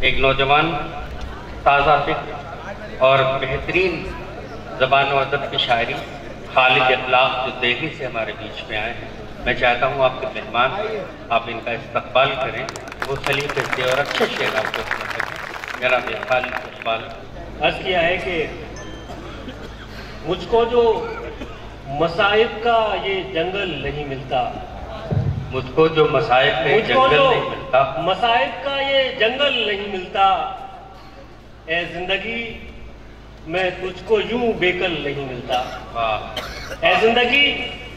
एक नौजवान ताज़ा फिक्र और बेहतरीन ज़बान व अदब की शायरी खालिद इखलाक जो दिल्ली से हमारे बीच में आए हैं, मैं चाहता हूँ आपके मेहमान आप इनका इस्तकबाल करें, वो सलीके से और अच्छे शेर आपको सुना सकें। जनाब खालिद इकबाल अर्ज़ किया है कि मुझको जो मसाइब का ये जंगल नहीं मिलता, मुझको जो मसाइब का ये जंगल नहीं मिलता, मसाइब का ये जंगल नहीं मिलता, ए जिंदगी मैं तुझको यूं बेकल नहीं मिलता। ए जिंदगी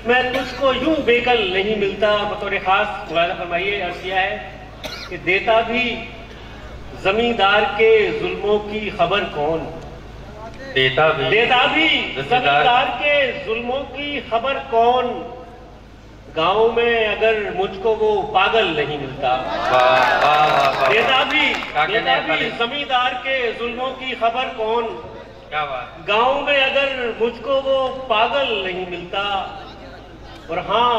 मैं तुझको यूं बेकल नहीं मिलता। बतौर खास मुलाज़ा फरमाइए, अर्ज़ किया है कि देता भी जमींदार के जुल्मों की खबर कौन, देता भी जमींदार के जुल्मों की खबर कौन, गांव में अगर मुझको वो पागल नहीं मिलता। देता भी जमींदार के जुल्मों की खबर कौन, क्या बात, गांव में अगर मुझको वो पागल नहीं मिलता। और हाँ,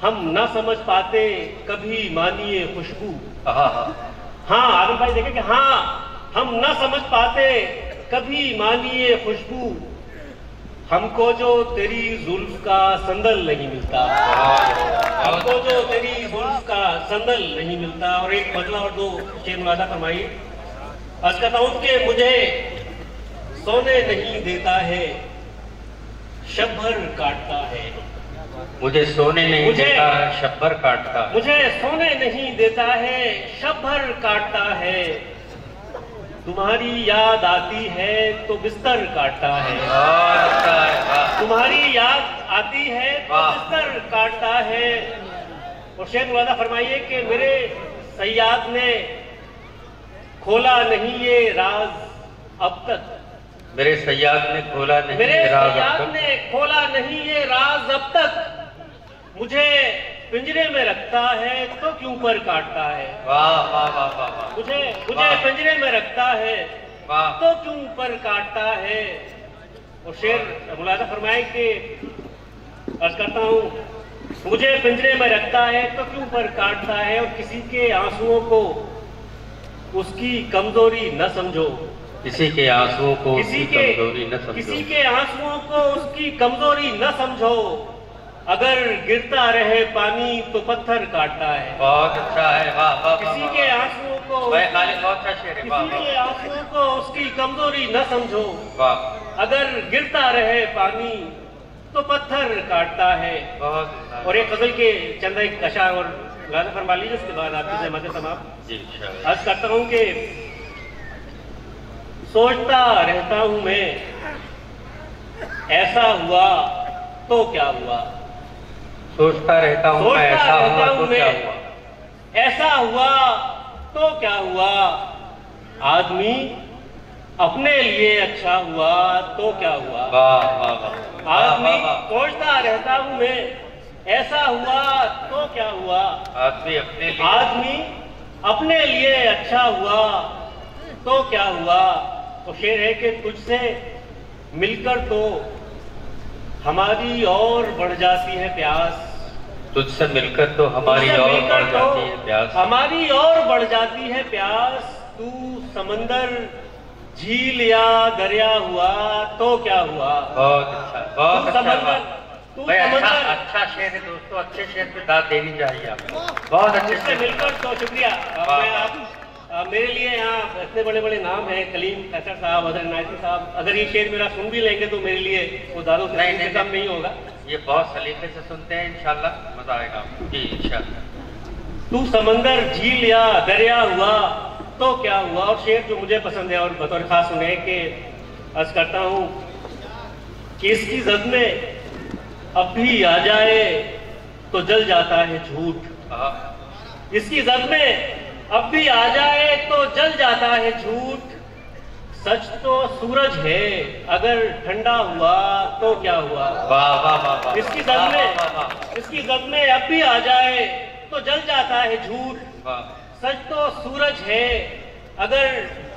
हम ना समझ पाते कभी मानिए खुशबू। हाँ आदम भाई देखे कि हाँ, हम ना समझ पाते कभी मानिए खुशबू, हमको जो तेरी जुल्फ का संदल नहीं मिलता, हमको जो तेरी जुल्फ का संदल नहीं मिलता। और एक बदला और दो शेर मुलाज़ा फरमाइए। अर्ज़ करता हूं कि मुझे सोने नहीं देता है, शब भर काटता है। मुझे सोने नहीं देता है, शब भर काटता है। मुझे सोने नहीं देता है, शब भर काटता है। तुम्हारी याद आती है तो बिस्तर काटता है। तुम्हारी याद आती है तो बिस्तर काटता है। और शेर मुलाज़ा फरमाइए कि मेरे सयाद ने खोला नहीं ये राज अब तक, मेरे सयाद ने खोला नहीं मेरे ये राज सयाद अब तक, ने खोला नहीं ये राज अब तक। मुझे पिंजरे में रखता है तो क्यों पर काटता है। वाह वाह वाह वाह वाह, मुझे पिंजरे में रखता है तो क्यों पर काटता है। और शेर मुलाज़ा फरमाए कि अर्ज़ करता हूँ, मुझे पिंजरे में रखता है तो क्यों पर काटता है। और किसी के आंसुओं को उसकी कमजोरी न समझो, किसी के आंसुओं को किसी उसकी कमजोरी न समझो, किसी के आंसुओं को उसकी कमजोरी न समझो। अगर गिरता रहे पानी तो पत्थर काटता है। बहुत अच्छा है, वाह वाह। किसी के आंसुओं को बहुत अच्छा शेर है, वाह किसी के आंसुओं को उसकी कमजोरी न समझो। वाह। अगर गिरता रहे पानी तो पत्थर काटता है। बहुत। और एक गजल के चंद एक अशार और मुलाज़ा फरमा लीजिए, उसके बाद आपकी जहमत तमाम जी। अर्ज़ करता हूँ कि सोचता रहता हूँ मैं, ऐसा हुआ तो क्या हुआ। सोचता रहता हूँ मैं, ऐसा हुआ तो क्या हुआ, ऐसा हुआ तो क्या हुआ। आदमी अपने लिए अच्छा हुआ तो क्या हुआ। वाह वाह वाह। आदमी सोचता रहता हूँ मैं, ऐसा हुआ तो क्या हुआ। आदमी अपने लिए अच्छा हुआ तो क्या हुआ। तो शेर है कि तुझसे मिलकर तो हमारी और बढ़ जाती है प्यास, तुझसे मिलकर तो हमारी और बढ़ जाती है प्यास, हमारी और बढ़ जाती है प्यास। तू समंदर झील या दरिया हुआ तो क्या हुआ। बहुत अच्छा, बहुत अच्छा। अच्छा शेर है दोस्तों, अच्छे शेर पे दाद देनी चाहिए आपको। बहुत अच्छे से मिलकर तो शुक्रिया। मेरे लिए यहाँ इतने बड़े बड़े नाम हैं, कलीम कैसर साहब, अजहर इनायती साहब। अगर ये शेर मेरा सुन भी लेंगे तो मेरे लिए वो दादो से कम नहीं होगा। ये बहुत सलीके से सुनते हैं, इंशाल्लाह मजा आएगा जी, इंशाल्लाह। तू समंदर झील या दरिया हुआ तो क्या हुआ। और शेर जो मुझे पसंद है और बतौर खास सुने कि अर्ज करता हूँ कि इसकी जद में अब भी आ जाए तो जल जाता है झूठ। इसकी जद में अब भी आ जाए तो जल जाता है झूठ। सच तो सूरज है अगर ठंडा हुआ तो क्या हुआ। वाह वाह वाह। इसकी जद में अब भी आ जाए तो जल जाता है झूठ। सच तो सूरज है अगर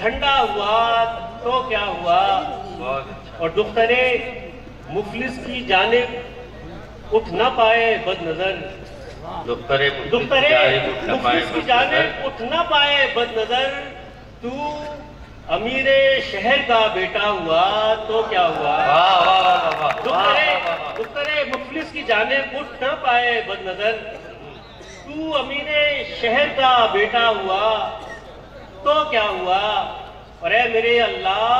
ठंडा हुआ तो क्या हुआ। और दुख्तरे मुफलिस की जानिब उठ ना पाए बदनजर, दुख्तरे मुफ्लिस की जानिब उठ न पाए बदनजर, तू अमीरे शहर का बेटा हुआ तो क्या हुआ। दुख्तरे मुफ्लिस की जानिब उठ न पाए बदनजर, तू अमीरे शहर का बेटा हुआ तो क्या हुआ। और ऐ मेरे अल्लाह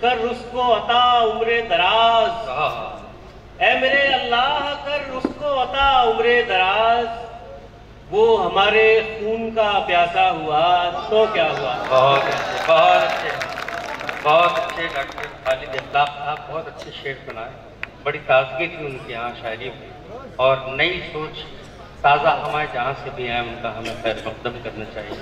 कर उसको अता उम्रे दराज, ऐ मेरे अल्लाह कर उसको अता उम्रे दराज, वो हमारे खून का प्यासा हुआ तो क्या हुआ। बहुत अच्छे डॉक्टर खालिद इखलाक साहब, बहुत अच्छे शेर बनाए, बड़ी ताजगी थी उनके यहाँ शायरी में, और नई सोच ताज़ा हमारे जहाँ से भी आए उनका हमें खैर मकदम करना चाहिए।